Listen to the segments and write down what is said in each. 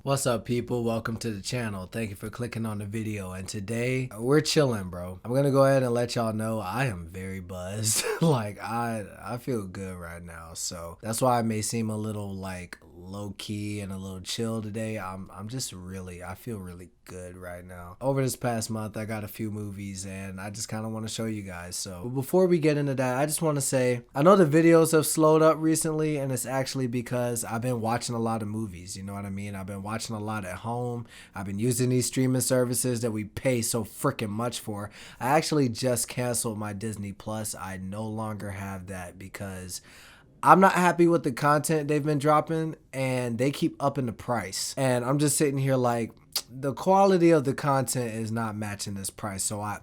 What's up, people? Welcome to the channel. Thank you for clicking on the video. And today we're chilling, bro. I'm gonna go ahead and let y'all know I am very buzzed. Like I feel good right now. So that's why I may seem a little like low key and a little chill today. I feel really good right now. Over this past month, I got a few movies and I just kind of want to show you guys. So but before we get into that, I just want to say I know the videos have slowed up recently, and it's actually because I've been watching a lot of movies. You know what I mean? I've been watching a lot at home. I've been using these streaming services that we pay so freaking much for. I actually just canceled my Disney Plus. I no longer have that because I'm not happy with the content they've been dropping, and they keep upping the price. And I'm just sitting here like, the quality of the content is not matching this price. So I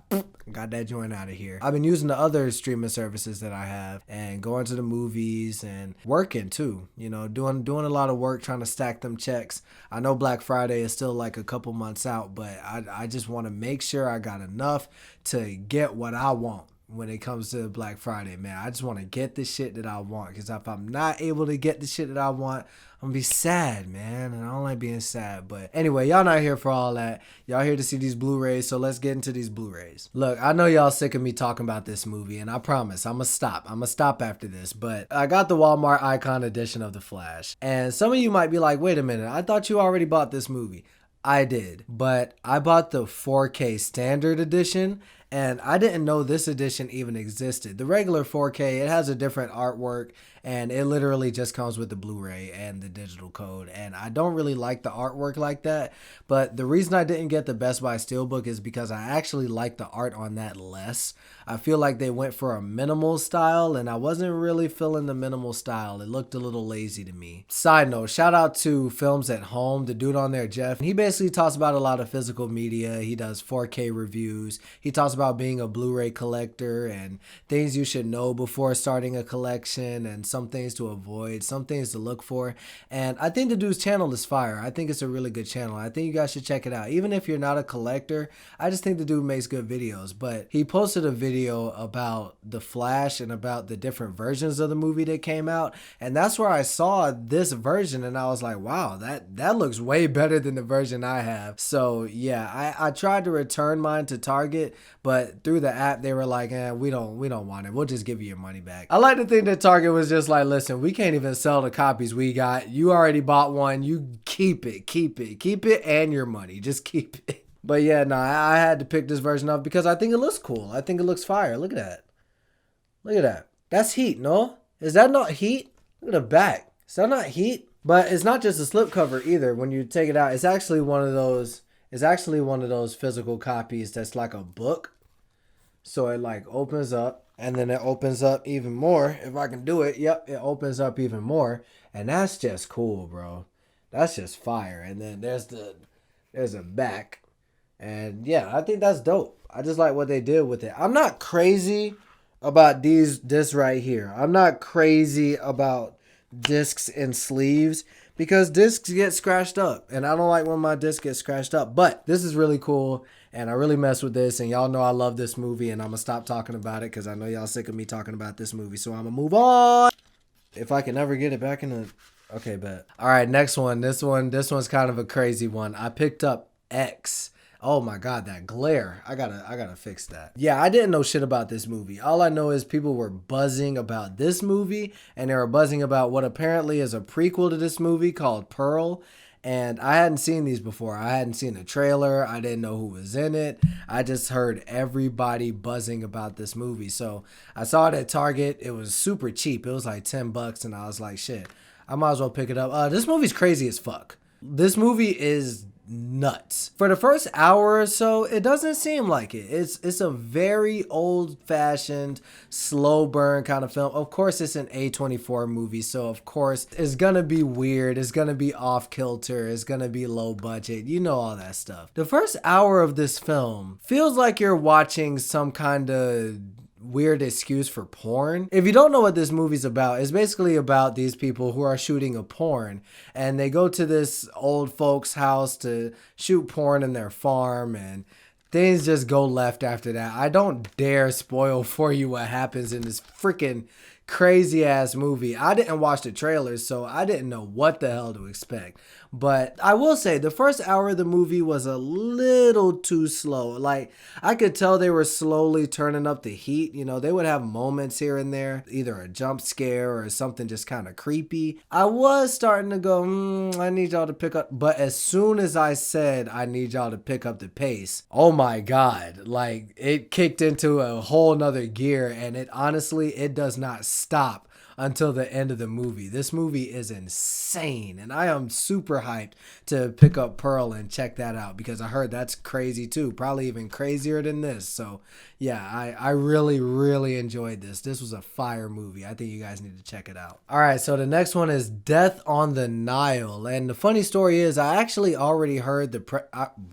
got that joint out of here. I've been using the other streaming services that I have and going to the movies and working too. You know, doing a lot of work trying to stack them checks. I know Black Friday is still like a couple months out, but I just want to make sure I got enough to get what I want. When it comes to Black Friday, man, I just want to get the shit that I want, because if I'm not able to get the shit that I want, I'm gonna be sad, man, and I don't like being sad. But anyway, y'all not here for all that. Y'all here to see these Blu-rays, so let's get into these Blu-rays. Look, I know y'all sick of me talking about this movie, and I promise I'm gonna stop after this. But I got the Walmart Icon edition of The Flash, and some of you might be like, wait a minute, I thought you already bought this movie. I did, but I bought the 4K standard edition, and I didn't know this edition even existed. The regular 4K, it has a different artwork, and it literally just comes with the Blu-ray and the digital code, and I don't really like the artwork like that. But the reason I didn't get the Best Buy Steelbook is because I actually like the art on that less. I feel like they went for a minimal style, and I wasn't really feeling the minimal style. It looked a little lazy to me. Side note, shout out to Films at Home, the dude on there, Jeff. He basically talks about a lot of physical media. He does 4K reviews. He talks about being a Blu-ray collector and things you should know before starting a collection, and some things to avoid, some things to look for. And I think the dude's channel is fire. I think it's a really good channel. I think you guys should check it out. Even if you're not a collector, I just think the dude makes good videos. But he posted a video about The Flash and about the different versions of the movie that came out, and that's where I saw this version, and I was like, wow, that looks way better than the version I have. So yeah, I tried to return mine to Target, but through the app they were like, we don't want it, we'll just give you your money back. I like to think that Target was just like, listen, we can't even sell the copies we got. You already bought one, you keep it, and your money, just keep it. But yeah, no, I had to pick this version up because I think it looks cool. I think it looks fire. Look at that. Look at that. That's heat, no? Is that not heat? Look at the back. Is that not heat? But it's not just a slipcover either. When you take it out, it's actually one of those physical copies that's like a book. So it like opens up, and then it opens up even more. If I can do it, yep, it opens up even more. And that's just cool, bro. That's just fire. And then there's a back. And yeah, I think that's dope. I just like what they did with it. I'm not crazy about this right here. I'm not crazy about discs and sleeves because discs get scratched up, and I don't like when my disc gets scratched up. But this is really cool, and I really mess with this, and y'all know I love this movie, and I'm gonna stop talking about it because I know y'all sick of me talking about this movie, so I'm gonna move on. If I can ever get it back in the... Okay, bet. All right, next one. This one's kind of a crazy one. I picked up X. Oh my god, that glare. I gotta fix that. Yeah, I didn't know shit about this movie. All I know is people were buzzing about this movie, and they were buzzing about what apparently is a prequel to this movie called Pearl. And I hadn't seen these before. I hadn't seen the trailer. I didn't know who was in it. I just heard everybody buzzing about this movie. So I saw it at Target. It was super cheap. It was like $10, and I was like, shit, I might as well pick it up. This movie's crazy as fuck. This movie is nuts. For the first hour or so, it doesn't seem like it. It's a very old-fashioned, slow burn kind of film. Of course, it's an A24 movie, so of course it's gonna be weird. It's gonna be off kilter. It's gonna be low budget. You know all that stuff. The first hour of this film feels like you're watching some kind of weird excuse for porn. If you don't know what this movie's about, it's basically about these people who are shooting a porn, and they go to this old folks' house to shoot porn in their farm, and things just go left after that. I don't dare spoil for you what happens in this freaking crazy ass movie. I didn't watch the trailers, so I didn't know what the hell to expect. But I will say the first hour of the movie was a little too slow. Like, I could tell they were slowly turning up the heat. You know, they would have moments here and there, either a jump scare or something just kind of creepy. I was starting to go, I need y'all to pick up. But as soon as I said, I need y'all to pick up the pace, oh my God, like it kicked into a whole nother gear. And it honestly, it does not stop until the end of the movie. This movie is insane, and I am super hyped to pick up Pearl and check that out because I heard that's crazy too, probably even crazier than this. So yeah, I really, really enjoyed this. This was a fire movie. I think you guys need to check it out. All right, so the next one is Death on the Nile, and the funny story is I actually already heard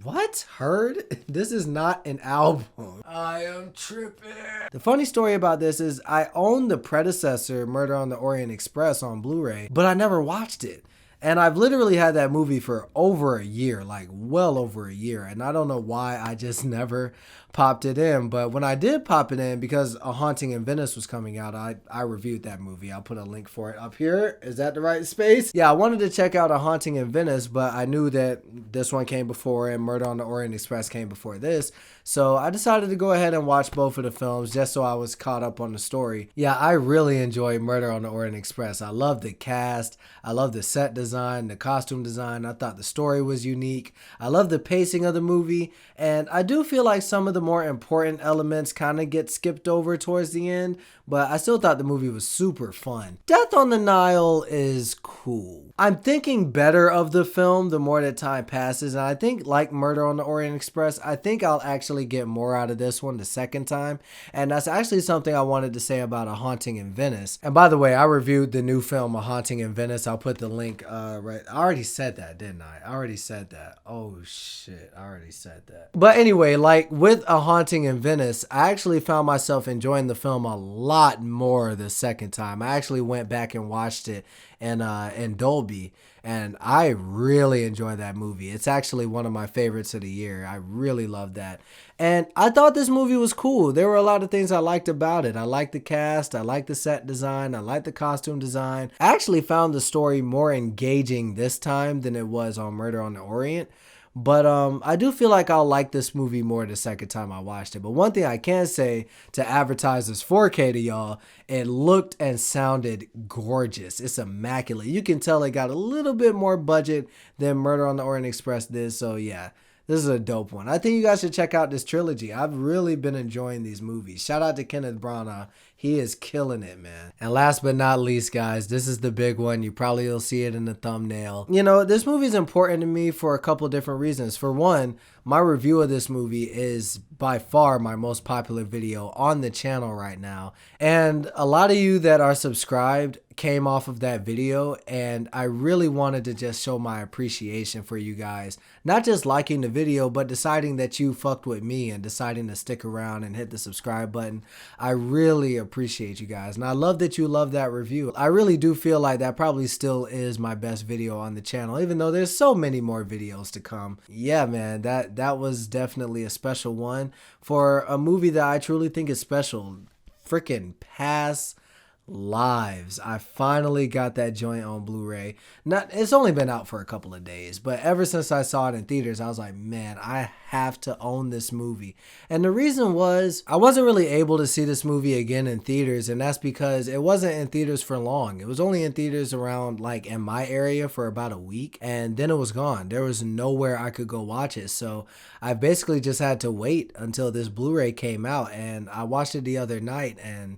what? Heard? This is not an album. I am tripping. The funny story about this is I own the predecessor, Murder on the Orient Express, on Blu-ray, but I never watched it. And I've literally had that movie for over a year, like well over a year. And I don't know why I just never popped it in. But when I did pop it in, because A Haunting in Venice was coming out, I reviewed that movie. I'll put a link for it up here. Is that the right space? Yeah, I wanted to check out A Haunting in Venice, but I knew that this one came before and Murder on the Orient Express came before this. So I decided to go ahead and watch both of the films just so I was caught up on the story. Yeah, I really enjoyed Murder on the Orient Express. I love the cast. I love the set design, the costume design. I thought the story was unique. I love the pacing of the movie. And I do feel like some of the more important elements kind of get skipped over towards the end, but I still thought the movie was super fun. Death on the Nile is cool. I'm thinking better of the film the more that time passes, and I think, like Murder on the Orient Express, I think I'll actually get more out of this one the second time, and that's actually something I wanted to say about A Haunting in Venice. And by the way, I reviewed the new film A Haunting in Venice. I'll put the link right. I already said that, didn't I? I already said that. Oh shit, I already said that. But anyway, like with A Haunting in Venice, I actually found myself enjoying the film a lot more the second time. I actually went back and watched it in Dolby, and I really enjoyed that movie. It's actually one of my favorites of the year. I really love that. And I thought this movie was cool. There were a lot of things I liked about it. I liked the cast, I liked the set design, I liked the costume design. I actually found the story more engaging this time than it was on Murder on the Orient. But I do feel like I'll like this movie more the second time I watched it. But one thing I can say to advertise this 4K to y'all, it looked and sounded gorgeous. It's immaculate. You can tell it got a little bit more budget than Murder on the Orient Express did. So yeah, this is a dope one. I think you guys should check out this trilogy. I've really been enjoying these movies. Shout out to Kenneth Branagh. He is killing it, man. And last but not least, guys, this is the big one. You probably will see it in the thumbnail. You know, this movie is important to me for a couple different reasons. For one, my review of this movie is by far my most popular video on the channel right now. And a lot of you that are subscribed came off of that video, and I really wanted to just show my appreciation for you guys. Not just liking the video, but deciding that you fucked with me and deciding to stick around and hit the subscribe button. I really appreciate you guys, and I love that you love that review. I really do feel like that probably still is my best video on the channel, even though there's so many more videos to come. Yeah, man, that was definitely a special one for a movie that I truly think is special. Freaking Past Lives. I finally got that joint on Blu-ray. It's only been out for a couple of days, but ever since I saw it in theaters, I was like, man, I have to own this movie. And the reason was I wasn't really able to see this movie again in theaters, and that's because it wasn't in theaters for long. It was only in theaters around, like, in my area for about a week, and then it was gone. There was nowhere I could go watch it, so I basically just had to wait until this Blu-ray came out, and I watched it the other night, and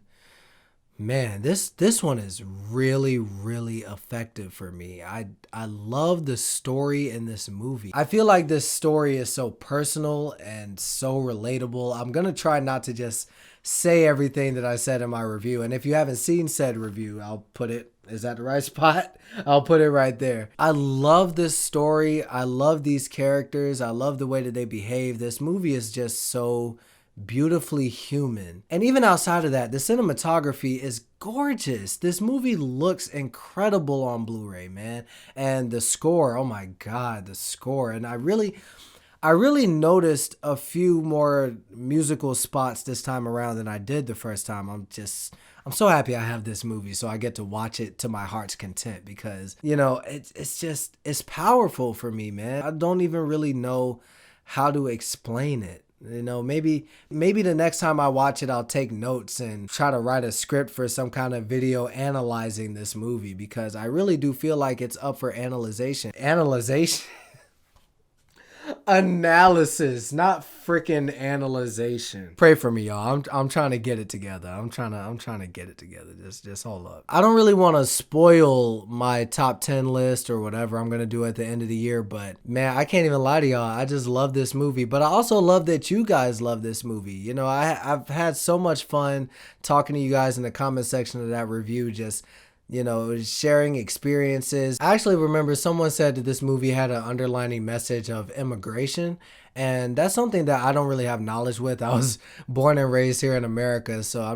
man, this one is really, really effective for me. I love the story in this movie. I feel like this story is so personal and so relatable. I'm gonna try not to just say everything that I said in my review. And if you haven't seen said review, I'll put it, is that the right spot? I'll put it right there. I love this story. I love these characters. I love the way that they behave. This movie is just so beautifully human. And even outside of that, the cinematography is gorgeous. This movie looks incredible on Blu-ray, man. And the score, oh my God, the score. And I really noticed a few more musical spots this time around than I did the first time. I'm so happy I have this movie so I get to watch it to my heart's content because, you know, it's powerful for me, man. I don't even really know how to explain it. You know, maybe the next time I watch it, I'll take notes and try to write a script for some kind of video analyzing this movie because I really do feel like it's up for analyzation. Analysis, not freaking analyzation. Pray for me, y'all. I'm trying to get it together. I'm trying to get it together. Just hold up. I don't really want to spoil my top 10 list or whatever I'm gonna do at the end of the year, but man, I can't even lie to y'all. I just love this movie, but I also love that you guys love this movie. You know, I've had so much fun talking to you guys in the comment section of that review, just, you know, sharing experiences. I actually remember someone said that this movie had an underlining message of immigration, and that's something that I don't really have knowledge with. I was born and raised here in America, so I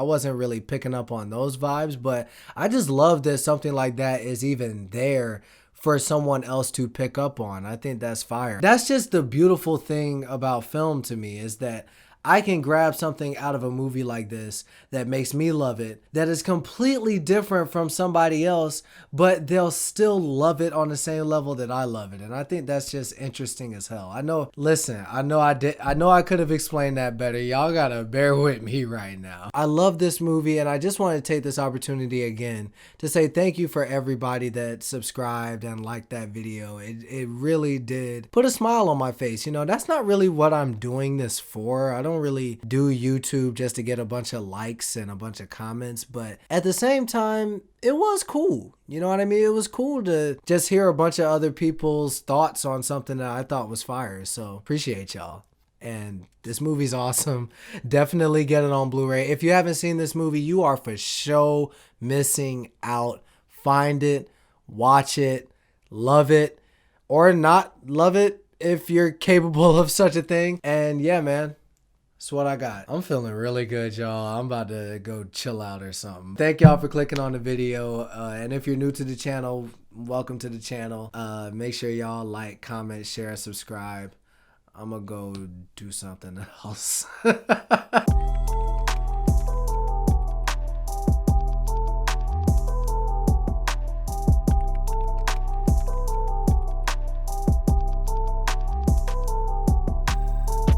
wasn't really picking up on those vibes, but I just love that something like that is even there for someone else to pick up on. I think that's fire. That's just the beautiful thing about film to me, is that I can grab something out of a movie like this that makes me love it, that is completely different from somebody else, but they'll still love it on the same level that I love it. And I think that's just interesting as hell. I know I could have explained that better. Y'all gotta bear with me right now. I love this movie, and I just want to take this opportunity again to say thank you for everybody that subscribed and liked that video. It really did put a smile on my face. You know, that's not really what I'm doing this for. I don't really do YouTube just to get a bunch of likes and a bunch of comments, but at the same time, it was cool. You know what I mean? It was cool to just hear a bunch of other people's thoughts on something that I thought was fire. So appreciate y'all. And this movie's awesome. Definitely get it on Blu-ray. If you haven't seen this movie, you are for sure missing out. Find it, watch it, love it, or not love it if you're capable of such a thing. And yeah, man, that's what I got. I'm feeling really good, y'all. I'm about to go chill out or something. Thank y'all for clicking on the video. And if you're new to the channel, welcome to the channel. Make sure y'all like, comment, share, subscribe. I'm gonna go do something else.